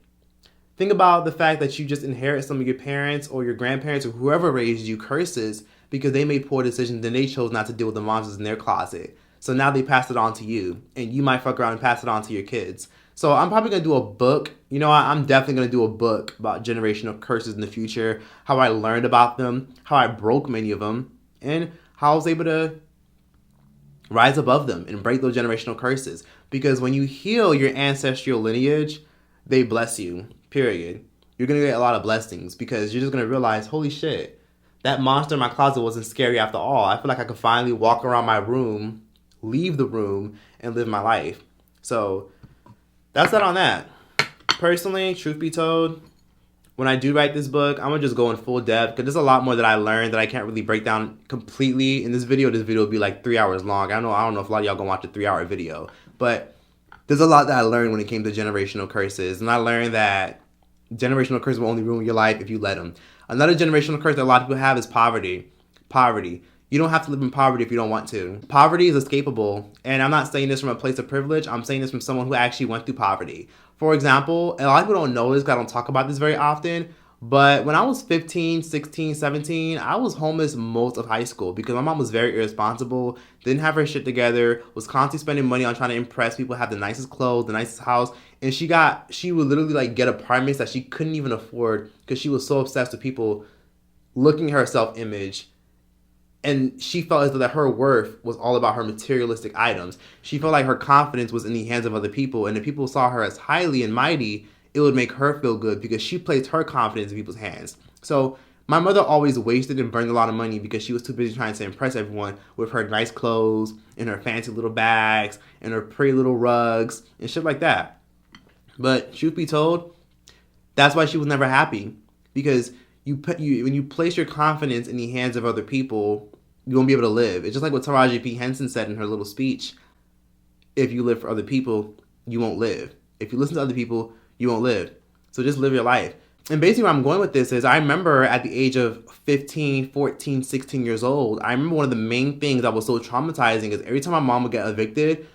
Think about the fact that you just inherit some of your parents or your grandparents or whoever raised you curses because they made poor decisions and they chose not to deal with the monsters in their closet. So now they pass it on to you, and you might fuck around and pass it on to your kids. So I'm probably going to do a book. You know, I'm definitely going to do a book about generational curses in the future, how I learned about them, how I broke many of them, and how I was able to rise above them and break those generational curses. Because when you heal your ancestral lineage, they bless you. Period. You're going to get a lot of blessings because you're just going to realize, holy shit, that monster in my closet wasn't scary after all. I feel like I could finally walk around my room, leave the room, and live my life. So that's that on that. Personally, truth be told, when I do write this book, I'm going to just go in full depth because there's a lot more that I learned that I can't really break down completely in this video. This video will be like 3 hours long. I don't know if a lot of y'all going to watch a 3-hour video, but There's a lot that I learned when it came to generational curses. And I learned that generational curses will only ruin your life if you let them. Another generational curse that a lot of people have is poverty. Poverty. You don't have to live in poverty if you don't want to. Poverty is escapable. And I'm not saying this from a place of privilege. I'm saying this from someone who actually went through poverty. For example, and a lot of people don't know this because I don't talk about this very often, but when I was 15, 16, 17, I was homeless most of high school because my mom was very irresponsible, didn't have her shit together, was constantly spending money on trying to impress people, have the nicest clothes, the nicest house, and she would literally like get apartments that she couldn't even afford because she was so obsessed with people looking at her self-image. And she felt as though that her worth was all about her materialistic items. She felt like her confidence was in the hands of other people, and if people saw her as highly and mighty, it would make her feel good because she placed her confidence in people's hands. So my mother always wasted and burned a lot of money because she was too busy trying to impress everyone with her nice clothes and her fancy little bags and her pretty little rugs and shit like that. But truth be told, that's why she was never happy, because when you place your confidence in the hands of other people, you won't be able to live. It's just like what Taraji P. Henson said in her little speech. If you live for other people, you won't live. If you listen to other people, you won't live. So just live your life. And basically where I'm going with this is I remember at the age of 15, 14, 16 years old, I remember one of the main things that was so traumatizing is every time my mom would get evicted,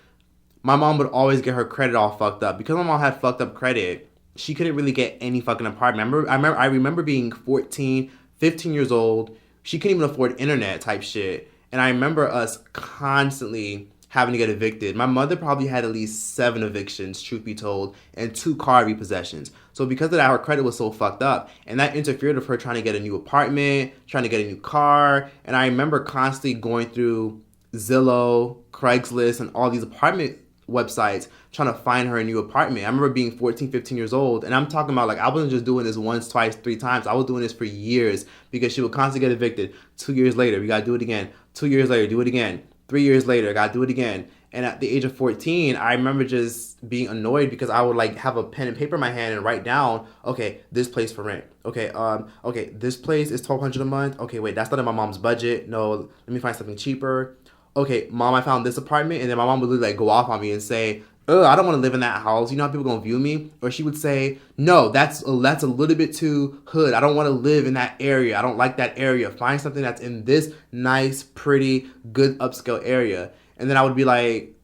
my mom would always get her credit all fucked up. Because my mom had fucked up credit, she couldn't really get any fucking apartment. I remember being 14, 15 years old. She couldn't even afford internet type shit. And I remember us constantly having to get evicted. My mother probably had at least 7 evictions, truth be told, and 2 car repossessions. So because of that, her credit was so fucked up. And that interfered with her trying to get a new apartment, trying to get a new car. And I remember constantly going through Zillow, Craigslist, and all these apartment websites trying to find her a new apartment. I remember being 14, 15 years old, and I'm talking about like I wasn't just doing this once, twice, 3 times. I was doing this for years because she would constantly get evicted. 2 years later, we gotta do it again. 2 years later, do it again. 3 years later, I gotta do it again. And at the age of 14, I remember just being annoyed because I would like have a pen and paper in my hand and write down, okay, this place for rent. Okay, this place is $1,200 a month. Okay, wait, that's not in my mom's budget. No, let me find something cheaper. Okay, mom, I found this apartment. And then my mom would like go off on me and say, oh, I don't want to live in that house. You know how people gonna view me? Or she would say, no, that's a little bit too hood. I don't want to live in that area. I don't like that area. Find something that's in this nice, pretty, good upscale area. And then I would be like,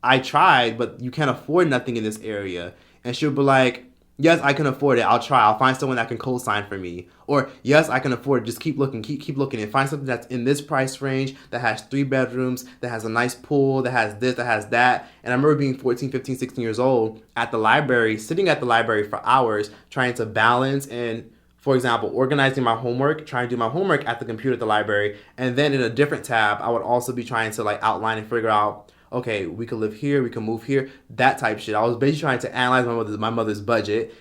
I tried, but you can't afford nothing in this area. And she would be like, yes, I can afford it. I'll try. I'll find someone that can co-sign for me. Or, yes, I can afford it. Just keep looking, keep looking, and find something that's in this price range, that has 3 bedrooms, that has a nice pool, that has this, that has that. And I remember being 14, 15, 16 years old at the library, sitting at the library for hours, trying to balance and, for example, organizing my homework, trying to do my homework at the computer at the library. And then in a different tab, I would also be trying to like outline and figure out, okay, we could live here, we can move here, that type shit. I was basically trying to analyze my mother's budget,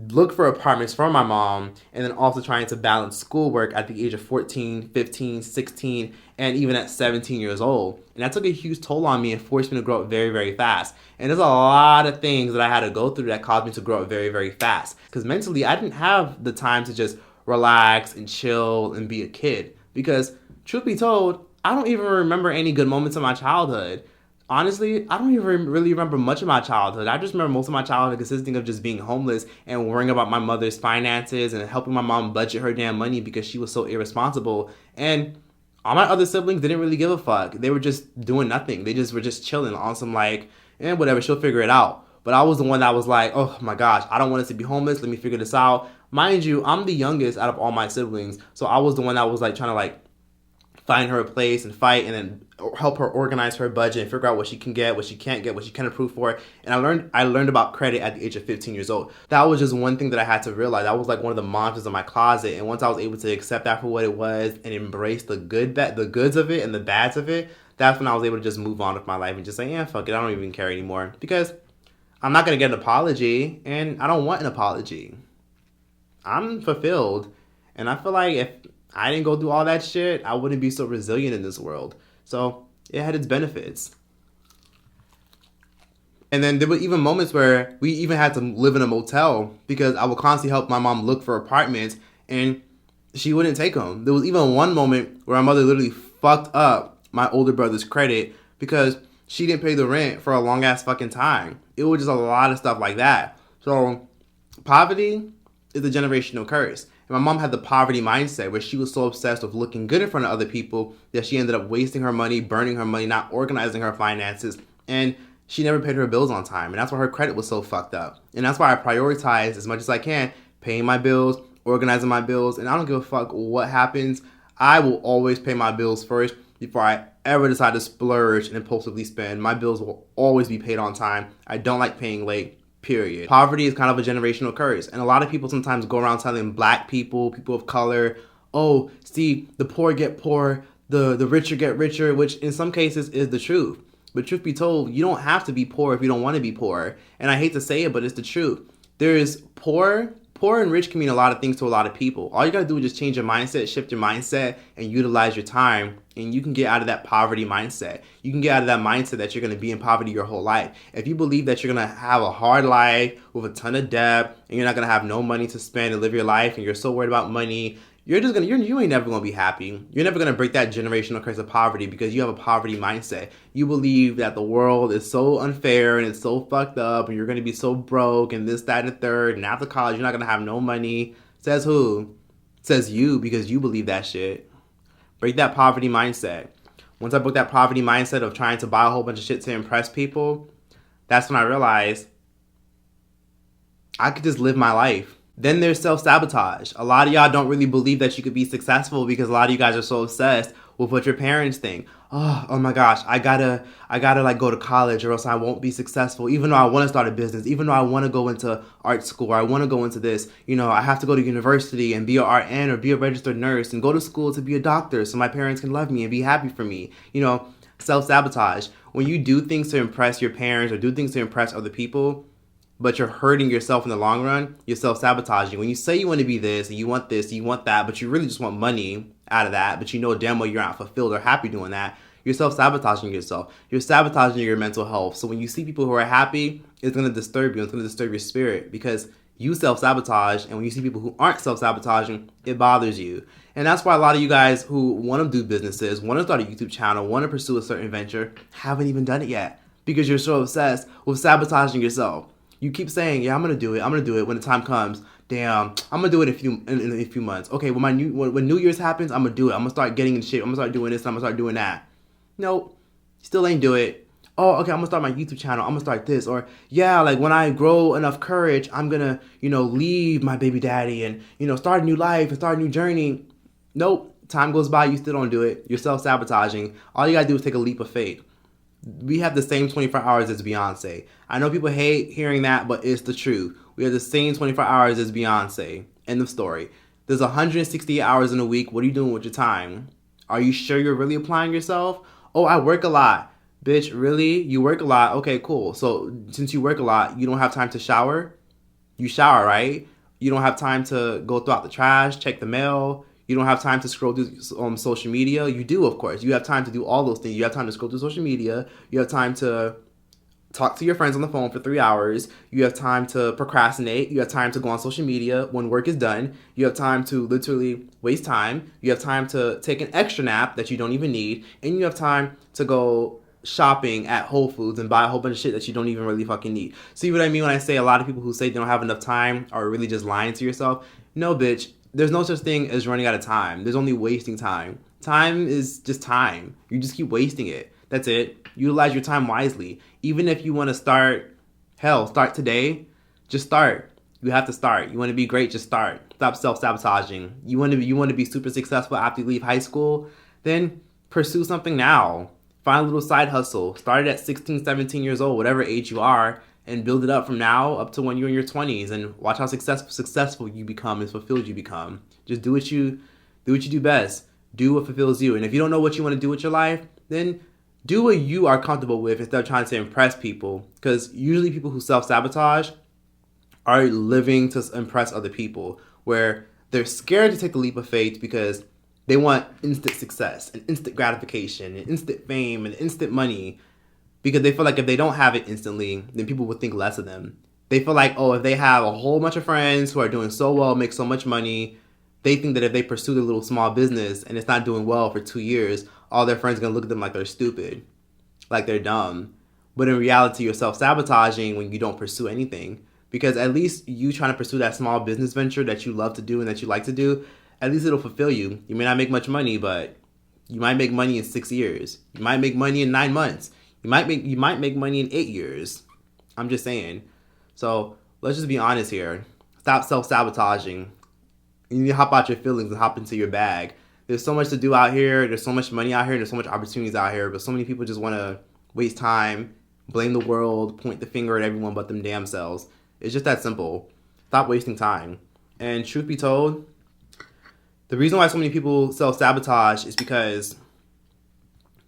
look for apartments from my mom, and then also trying to balance schoolwork at the age of 14, 15, 16, and even at 17 years old. And that took a huge toll on me and forced me to grow up very, very fast. And there's a lot of things that I had to go through that caused me to grow up very, very fast. Because mentally, I didn't have the time to just relax and chill and be a kid. Because, truth be told, I don't even remember any good moments of my childhood. Honestly, I don't even really remember much of my childhood. I just remember most of my childhood consisting of just being homeless and worrying about my mother's finances and helping my mom budget her damn money because she was so irresponsible. And all my other siblings didn't really give a fuck. They were just doing nothing. They just were just chilling on some like, whatever, she'll figure it out. But I was the one that was like, oh my gosh, I don't want us to be homeless. Let me figure this out. Mind you, I'm the youngest out of all my siblings. So I was the one that was like trying to like find her a place and fight and then help her organize her budget and figure out what she can get, what she can't get, what she can approve for. And I learned about credit at the age of 15 years old. That was just one thing that I had to realize. That was like one of the monsters in my closet. And once I was able to accept that for what it was and embrace the goods of it and the bads of it, that's when I was able to just move on with my life and just say, yeah, fuck it, I don't even care anymore. Because I'm not going to get an apology and I don't want an apology. I'm fulfilled. And I feel like if I didn't go through all that shit, I wouldn't be so resilient in this world. So it had its benefits. And then there were even moments where we even had to live in a motel because I would constantly help my mom look for apartments and she wouldn't take them. There was even one moment where my mother literally fucked up my older brother's credit because she didn't pay the rent for a long ass fucking time. It was just a lot of stuff like that. So poverty is a generational curse. And my mom had the poverty mindset where she was so obsessed with looking good in front of other people that she ended up wasting her money, burning her money, not organizing her finances, and she never paid her bills on time. And that's why her credit was so fucked up. And that's why I prioritize as much as I can paying my bills, organizing my bills, and I don't give a fuck what happens. I will always pay my bills first before I ever decide to splurge and impulsively spend. My bills will always be paid on time. I don't like paying late, period. Poverty is kind of a generational curse. And a lot of people sometimes go around telling black people, people of color, oh, see, the poor get poor, the richer get richer, which in some cases is the truth. But truth be told, you don't have to be poor if you don't want to be poor. And I hate to say it, but it's the truth. There is poor and rich can mean a lot of things to a lot of people. All you gotta do is just change your mindset, shift your mindset, and utilize your time, and you can get out of that poverty mindset. You can get out of that mindset that you're gonna be in poverty your whole life. If you believe that you're gonna have a hard life with a ton of debt, and you're not gonna have no money to spend and live your life, and you're so worried about money, you ain't never gonna be happy. You're never gonna break that generational curse of poverty because you have a poverty mindset. You believe that the world is so unfair and it's so fucked up and you're gonna be so broke and this, that, and the third, and after college you're not gonna have no money. Says who? Says you, because you believe that shit. Break that poverty mindset. Once I broke that poverty mindset of trying to buy a whole bunch of shit to impress people, that's when I realized I could just live my life. Then there's self-sabotage. A lot of y'all don't really believe that you could be successful because a lot of you guys are so obsessed with what your parents think. Oh my gosh, I gotta like go to college or else I won't be successful. Even though I want to start a business, even though I want to go into art school or I want to go into this, I have to go to university and be an RN or be a registered nurse and go to school to be a doctor so my parents can love me and be happy for me. Self-sabotage. When you do things to impress your parents or do things to impress other people, but you're hurting yourself in the long run, you're self-sabotaging. When you say you want to be this, and you want that, but you really just want money out of that, but you know damn well you're not fulfilled or happy doing that, you're self-sabotaging yourself. You're sabotaging your mental health. So when you see people who are happy, it's going to disturb you. It's going to disturb your spirit because you self-sabotage, and when you see people who aren't self-sabotaging, it bothers you. And that's why a lot of you guys who want to do businesses, want to start a YouTube channel, want to pursue a certain venture, haven't even done it yet because you're so obsessed with sabotaging yourself. You keep saying, yeah, I'm going to do it when the time comes. Damn, I'm going to do it in a few months. Okay, when New Year's happens, I'm going to do it. I'm going to start getting in shape. I'm going to start doing this and I'm going to start doing that. Nope, still ain't do it. Oh, okay, I'm going to start my YouTube channel. I'm going to start this. Or, yeah, like when I grow enough courage, I'm going to, leave my baby daddy and, start a new life and start a new journey. Nope, time goes by, you still don't do it. You're self-sabotaging. All you got to do is take a leap of faith. We have the same 24 hours as Beyonce. I know people hate hearing that, but it's the truth. We have the same 24 hours as Beyonce. End of story. There's 168 hours in a week. What are you doing with your time? Are you sure you're really applying yourself? Oh, I work a lot. Bitch, really? You work a lot? Okay, cool. So since you work a lot, you don't have time to shower? You shower, right? You don't have time to go through out the trash, check the mail. You don't have time to scroll through social media. You do, of course. You have time to do all those things. You have time to scroll through social media. You have time to talk to your friends on the phone for 3 hours. You have time to procrastinate. You have time to go on social media when work is done. You have time to literally waste time. You have time to take an extra nap that you don't even need. And you have time to go shopping at Whole Foods and buy a whole bunch of shit that you don't even really fucking need. See what I mean when I say a lot of people who say they don't have enough time are really just lying to yourself? No, bitch. There's no such thing as running out of time. There's only wasting time. Time is just time. You just keep wasting it. That's it. Utilize your time wisely. Even if you want to start today. Just start. You have to start. You want to be great, just start. Stop self-sabotaging. You want to be super successful after you leave high school? Then pursue something now. Find a little side hustle. Start it at 16, 17 years old, whatever age you are. And build it up from now up to when you're in your 20s and watch how successful you become and fulfilled you become. Just do what you do best. Do what fulfills you. And if you don't know what you want to do with your life, then do what you are comfortable with instead of trying to impress people. Because usually people who self-sabotage are living to impress other people, where they're scared to take the leap of faith because they want instant success and instant gratification and instant fame and instant money. Because they feel like if they don't have it instantly, then people would think less of them. They feel like, if they have a whole bunch of friends who are doing so well, make so much money, they think that if they pursue their little small business and it's not doing well for 2 years, all their friends are going to look at them like they're stupid. like they're dumb. But in reality, you're self-sabotaging when you don't pursue anything. Because at least you trying to pursue that small business venture that you love to do and that you like to do, at least it'll fulfill you. You may not make much money, but you might make money in 6 years. You might make money in 9 months. You might make money in 8 years. I'm just saying. So let's just be honest here. Stop self-sabotaging. You need to hop out your feelings and hop into your bag. There's so much to do out here. There's so much money out here. There's so much opportunities out here. But so many people just want to waste time, blame the world, point the finger at everyone but them damn selves. It's just that simple. Stop wasting time. And truth be told, the reason why so many people self-sabotage is because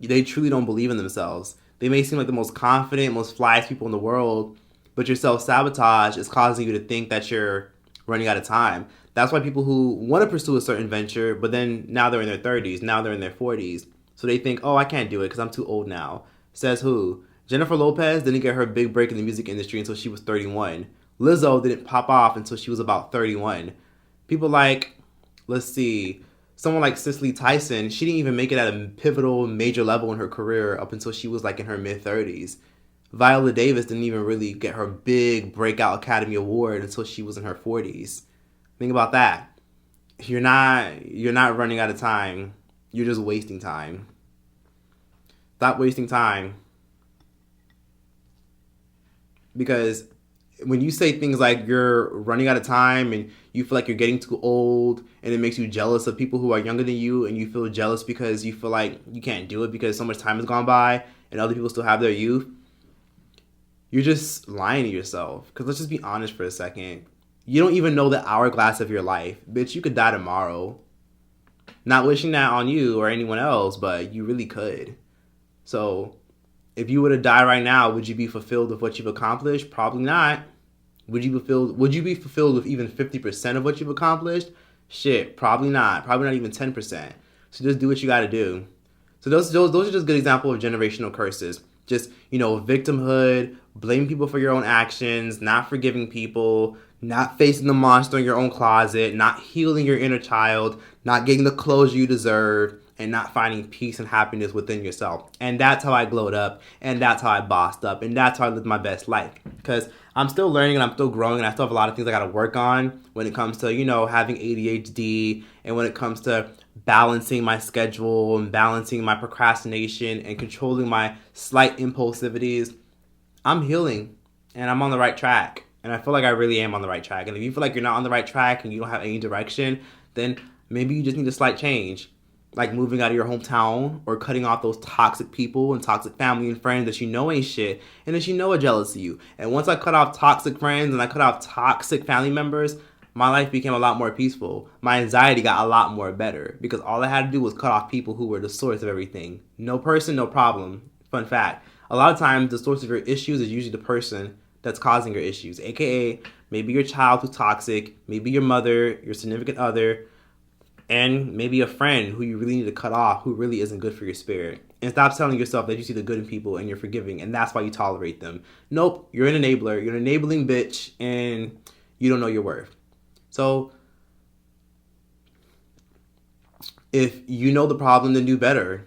they truly don't believe in themselves. They may seem like the most confident, most flyest people in the world, but your self-sabotage is causing you to think that you're running out of time. That's why people who want to pursue a certain venture, but then now they're in their 30s, now they're in their 40s. So they think, oh, I can't do it because I'm too old now. Says who? Jennifer Lopez didn't get her big break in the music industry until she was 31. Lizzo didn't pop off until she was about 31. People like, let's see, someone like Cicely Tyson, she didn't even make it at a pivotal major level in her career up until she was like in her mid-30s. Viola Davis didn't even really get her big breakout Academy Award until she was in her 40s. Think about that. You're not running out of time. You're just wasting time. Stop wasting time. Because when you say things like you're running out of time and you feel like you're getting too old and it makes you jealous of people who are younger than you, and you feel jealous because you feel like you can't do it because so much time has gone by and other people still have their youth, you're just lying to yourself. Because let's just be honest for a second. You don't even know the hourglass of your life. Bitch, you could die tomorrow. Not wishing that on you or anyone else, but you really could. So if you were to die right now, would you be fulfilled with what you've accomplished? Probably not. Would you be fulfilled with even 50% of what you've accomplished? Shit, probably not. Probably not even 10%. So just do what you got to do. So those are just good examples of generational curses. Just, victimhood, blaming people for your own actions, not forgiving people, not facing the monster in your own closet, not healing your inner child, not getting the closure you deserve, and not finding peace and happiness within yourself. And that's how I glowed up, and that's how I bossed up, and that's how I lived my best life. Because I'm still learning and I'm still growing, and I still have a lot of things I got to work on when it comes to, having ADHD, and when it comes to balancing my schedule and balancing my procrastination and controlling my slight impulsivities. I'm healing, and I'm on the right track. And I feel like I really am on the right track. And if you feel like you're not on the right track and you don't have any direction, then maybe you just need a slight change. Like moving out of your hometown or cutting off those toxic people and toxic family and friends that you know ain't shit and that you know are jealous of you. And once I cut off toxic friends and I cut off toxic family members, my life became a lot more peaceful. My anxiety got a lot more better because all I had to do was cut off people who were the source of everything. No person, no problem. Fun fact. A lot of times the source of your issues is usually the person that's causing your issues, aka maybe your child who's toxic, maybe your mother, your significant other, and maybe a friend who you really need to cut off who really isn't good for your spirit. And stop telling yourself that you see the good in people and you're forgiving and that's why you tolerate them. Nope, you're an enabler, you're an enabling bitch, and you don't know your worth. So if you know the problem, then do better.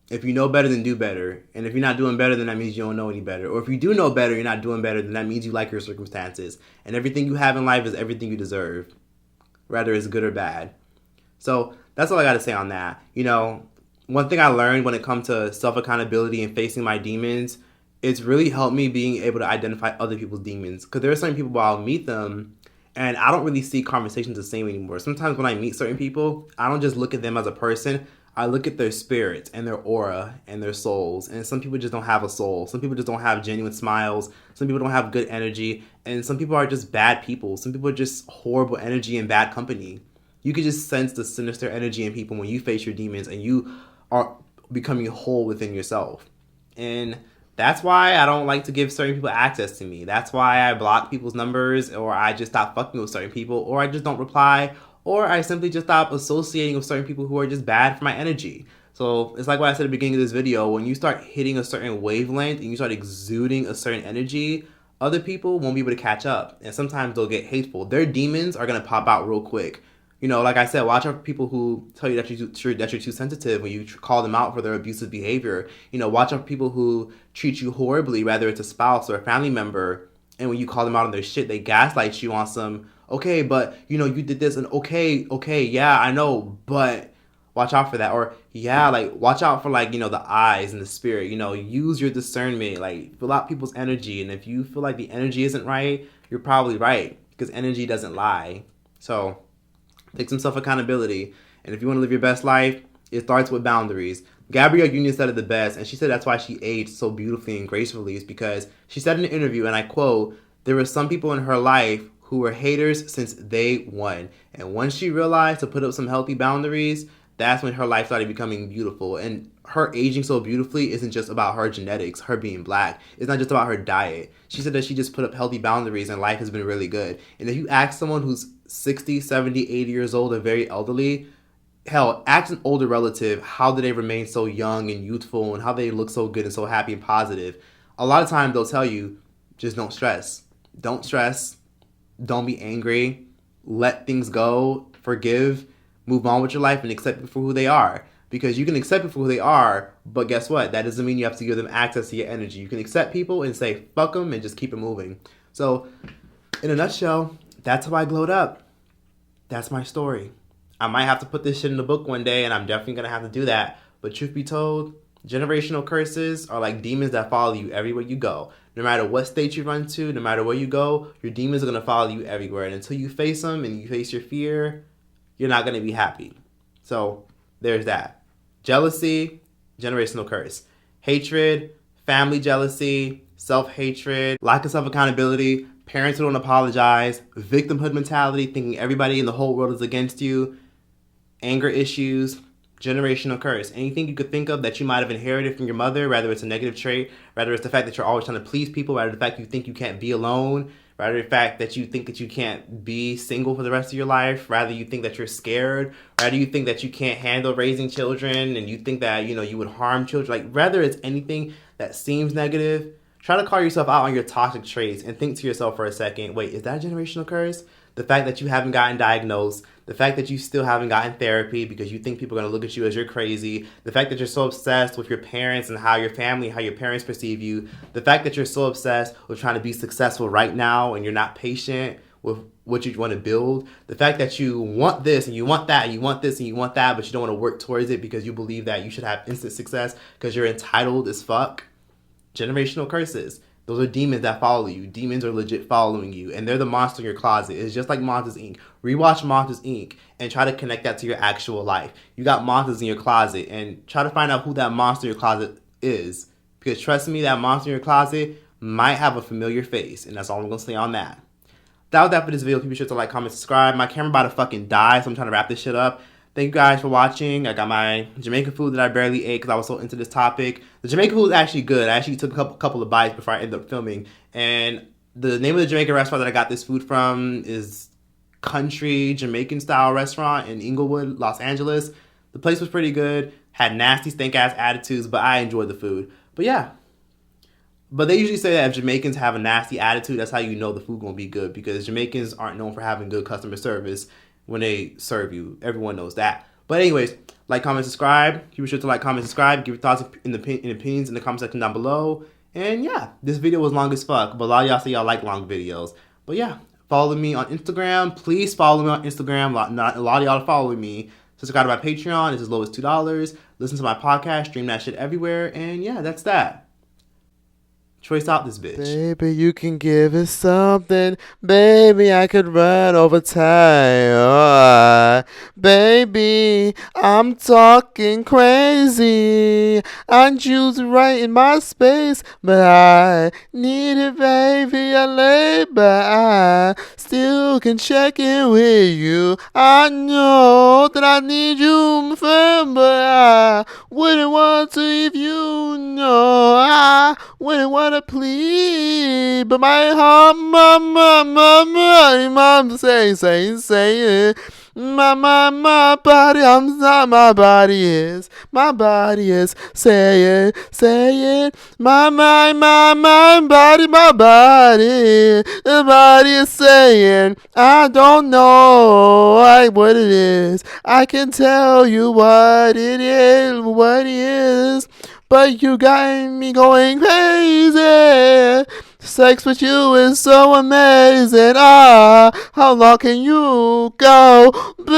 If you know better, then do better. And if you're not doing better, then that means you don't know any better. Or if you do know better, you're not doing better, then that means you like your circumstances. And everything you have in life is everything you deserve, whether it's good or bad. So that's all I got to say on that. One thing I learned when it comes to self-accountability and facing my demons, it's really helped me being able to identify other people's demons. Because there are certain people where I'll meet them and I don't really see conversations the same anymore. Sometimes when I meet certain people, I don't just look at them as a person. I look at their spirits and their aura and their souls. And some people just don't have a soul. Some people just don't have genuine smiles. Some people don't have good energy. And some people are just bad people. Some people are just horrible energy and bad company. You can just sense the sinister energy in people when you face your demons and you are becoming whole within yourself. And that's why I don't like to give certain people access to me. That's why I block people's numbers, or I just stop fucking with certain people, or I just don't reply, or I simply just stop associating with certain people who are just bad for my energy. So it's like what I said at the beginning of this video. When you start hitting a certain wavelength and you start exuding a certain energy, other people won't be able to catch up. And sometimes they'll get hateful. Their demons are going to pop out real quick. You know, like I said, watch out for people who tell you that you're too sensitive when you call them out for their abusive behavior. You know, watch out for people who treat you horribly, whether it's a spouse or a family member, and when you call them out on their shit, they gaslight you on some, okay, but, you know, you did this, and okay, yeah, I know, but watch out for that. Or, yeah, like, watch out for, like, you know, the eyes and the spirit. You know, use your discernment. Like, fill out people's energy, and if you feel like the energy isn't right, you're probably right, because energy doesn't lie. So take some self-accountability. And if you want to live your best life, it starts with boundaries. Gabrielle Union said it the best, and she said that's why she aged so beautifully and gracefully, is because she said in an interview, and I quote, "There were some people in her life who were haters since day one. And once she realized to put up some healthy boundaries, that's when her life started becoming beautiful." And her aging so beautifully isn't just about her genetics, her being black. It's not just about her diet. She said that she just put up healthy boundaries and life has been really good. And if you ask someone who's 60, 70, 80 years old or very elderly, hell, ask an older relative how do they remain so young and youthful and how they look so good and so happy and positive. A lot of times they'll tell you, just don't stress. Don't stress. Don't be angry. Let things go. Forgive. Move on with your life and accept people for who they are. Because you can accept people for who they are, but guess what? That doesn't mean you have to give them access to your energy. You can accept people and say, fuck them, and just keep it moving. So, in a nutshell, that's how I glowed up. That's my story. I might have to put this shit in the book one day, and I'm definitely going to have to do that. But truth be told, generational curses are like demons that follow you everywhere you go. No matter what state you run to, no matter where you go, your demons are going to follow you everywhere. And until you face them and you face your fear, you're not going to be happy. So, there's that. Jealousy, generational curse. Hatred, family jealousy, self-hatred, lack of self-accountability, parents who don't apologize, victimhood mentality, thinking everybody in the whole world is against you, anger issues, generational curse. Anything you could think of that you might have inherited from your mother, whether it's a negative trait, whether it's the fact that you're always trying to please people, whether the fact you think you can't be alone, rather the fact that you think that you can't be single for the rest of your life, rather you think that you're scared, rather you think that you can't handle raising children, and you think that, you know, you would harm children. Like, whether it's anything that seems negative, try to call yourself out on your toxic traits and think to yourself for a second, wait, is that a generational curse? The fact that you haven't gotten diagnosed, the fact that you still haven't gotten therapy because you think people are going to look at you as you're crazy, the fact that you're so obsessed with your parents and how your family, how your parents perceive you, the fact that you're so obsessed with trying to be successful right now and you're not patient with what you want to build, the fact that you want this and you want that and you want this and you want that, but you don't want to work towards it because you believe that you should have instant success because you're entitled as fuck. Generational curses. Those are demons that follow you. Demons are legit following you, and they're the monster in your closet. It's just like Monsters, Inc. Rewatch Monsters, Inc. and try to connect that to your actual life. You got monsters in your closet, and try to find out who that monster in your closet is. Because trust me, that monster in your closet might have a familiar face, and that's all I'm going to say on that. That was that for this video. Be sure to like, comment, subscribe. My camera about to fucking die, so I'm trying to wrap this shit up. Thank you guys for watching. I got my Jamaican food that I barely ate because I was so into this topic. The Jamaican food is actually good. I actually took a couple of bites before I ended up filming. And the name of the Jamaican restaurant that I got this food from is Country Jamaican Style Restaurant in Inglewood, Los Angeles. The place was pretty good. Had nasty, stink-ass attitudes, but I enjoyed the food. But yeah. But they usually say that if Jamaicans have a nasty attitude, that's how you know the food gonna be good. Because Jamaicans aren't known for having good customer service when they serve you. Everyone knows that. But anyways, like, comment, subscribe. Be sure to like, comment, subscribe. Give your thoughts and opinions in the comment section down below. And yeah, this video was long as fuck. But a lot of y'all say y'all like long videos. But yeah, follow me on Instagram. Please follow me on Instagram. A lot of y'all are following me. Subscribe to my Patreon. It's as low as $2. Listen to my podcast. Stream that shit everywhere. And yeah, that's that. Choice out this bitch. Baby, you can give it something. Baby, I could run over time. Baby, I'm talking crazy. I choose right in my space, but I need it, baby. I lay, but I still can check in with you. I know that I need you, my friend, but I wouldn't want to if you know. I wouldn't want wanna plead, but my heart, mom, saying, my body, I'm not, my body is, say it, my body, the body is saying, I don't know what it is, I can tell you what it is, but you got me going crazy. Sex with you is so amazing. How long can you go, baby?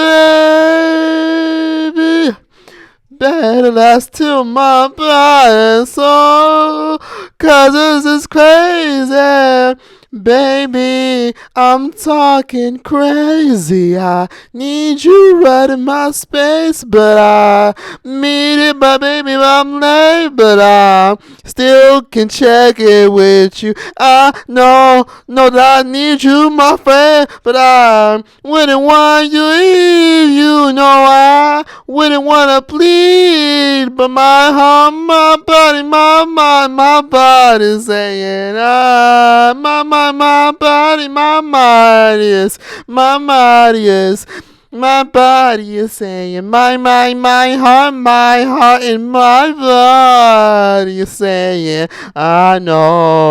Better last till my blood so, 'cause this is crazy. Baby, I'm talking crazy. I need you right in my space, but I need it, but baby, I'm late, but I still can check it with you. I know that I need you, my friend, but I wouldn't want you leave. You know I wouldn't want to plead, but my heart, my body, my mind, my body saying, my body, my mind is, my body is saying, my heart, and my body is saying, I know.